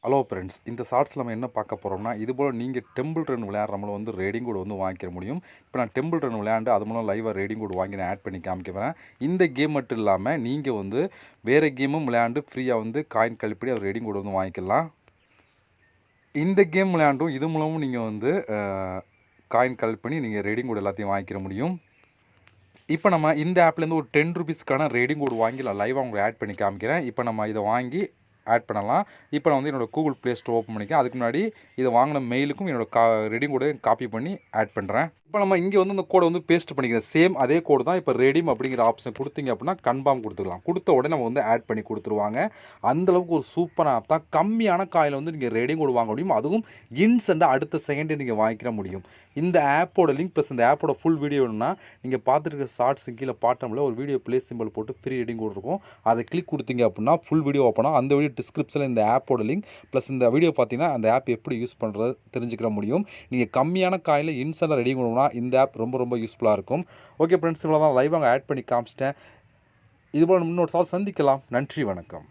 Hello friends, இந்த ஷார்ட்ஸில் நம்ம என்ன பார்க்க போகிறோம்னா, இதுபோல் நீங்கள் டெம்பிள் ரன் விளையாடுறவங்கள வந்து ரேடிங் கோட் வந்து வாங்கிக்கிற முடியும். இப்போ நான் டெம்பிள் ரன் விளையாண்டு அது மூலம் லைவாக ரேடிங் கோட் வாங்கி நான் ஆட் பண்ணி காமிக்கிறேன். இந்த கேம் மட்டும் இல்லாமல் நீங்கள் வந்து வேறு கேமும் விளையாண்டு ஃப்ரீயாக வந்து காயின் கழிப்படி அது ரேடிங் கோட் வந்து வாங்கிக்கலாம். இந்த கேம் விளையாண்டும் இது மூலமும் நீங்கள் வந்து காயின் கலெக்ட் பண்ணி நீங்கள் ரேடிங் கோட் எல்லாத்தையும் வாங்கிக்கிற முடியும். இப்போ நம்ம இந்த ஆப்லேருந்து ஒரு 10 ரூபீஸ்க்கான ரேடிங் கோட் வாங்கி நான் லைவாக உங்களுக்கு ஆட் பண்ணி காமிக்கிறேன். இப்போ நம்ம இதை வாங்கி ஆட் பண்ணலாம். இப்போ நான் வந்து என்னோடய கூகுள் ப்ளே ஸ்டோர் ஓப்பன் பண்ணிக்கிறேன். அதுக்கு முன்னாடி இதை வாங்கின மெயிலுக்கும் என்னோடய ரெடீம் கோடை காப்பி பண்ணி ஆட் பண்ணுறேன். இப்போ நம்ம இங்கே வந்து இந்த கோடை வந்து பேஸ்ட் பண்ணிக்கிறேன். சேம் அதே கோடு தான். இப்போ ரெடீம் அப்படிங்கிற ஆப்ஷன் கொடுத்தீங்க அப்படின்னா கன்ஃபார்ம் கொடுத்துக்கலாம். கொடுத்த உடனே நம்ம வந்து ஆட் பண்ணி கொடுத்துருவாங்க. அந்தளவுக்கு ஒரு சூப்பரான ஆப் தான். கம்மியான காயில் வந்து நீங்கள் ரெடீம் கோடு வாங்க முடியும். அதுவும் இன்ஸ்டண்ட்டாக அடுத்த செகண்டே நீங்கள் வாங்கிக்கிற முடியும். இந்த ஆப்போட லிங்க் ப்ளஸ் இந்த ஆப்போட ஃபுல் வீடியோ வேணும்னா நீங்கள் பார்த்துருக்க ஷார்ட்ஸ் கீழே பாட்டமில் ஒரு வீடியோ ப்ளே சிம்பிள் போட்டு ஃப்ரீ ரெடீம் கோட் இருக்கும். அதை கிளிக் கொடுத்தீங்க அப்படின்னா ஃபுல் வீடியோ ஓப்பன் ஆகும். அந்த வீடியோ டிஸ்கிரிப்ஷனில் இந்த ஆப்போட லிங்க் ப்ளஸ் இந்த வீடியோ பார்த்தீங்கன்னா அந்த ஆப் எப்படி யூஸ் பண்ணுறது தெரிஞ்சுக்கிற முடியும். நீங்கள் கம்மியான காயில் இன்ஸ்டண்ட்டாக ரெடி பண்ணணும்னா இந்த ஆப் ரொம்ப ரொம்ப யூஸ்ஃபுல்லாக இருக்கும். ஓகே ஃப்ரெண்ட்ஸ், இவ்வளோ தான் லைவாக அங்கே ஆட் பண்ணி காமிச்சிட்டேன். இதுபோல் இன்னொரு சார் சந்திக்கலாம். நன்றி, வணக்கம்.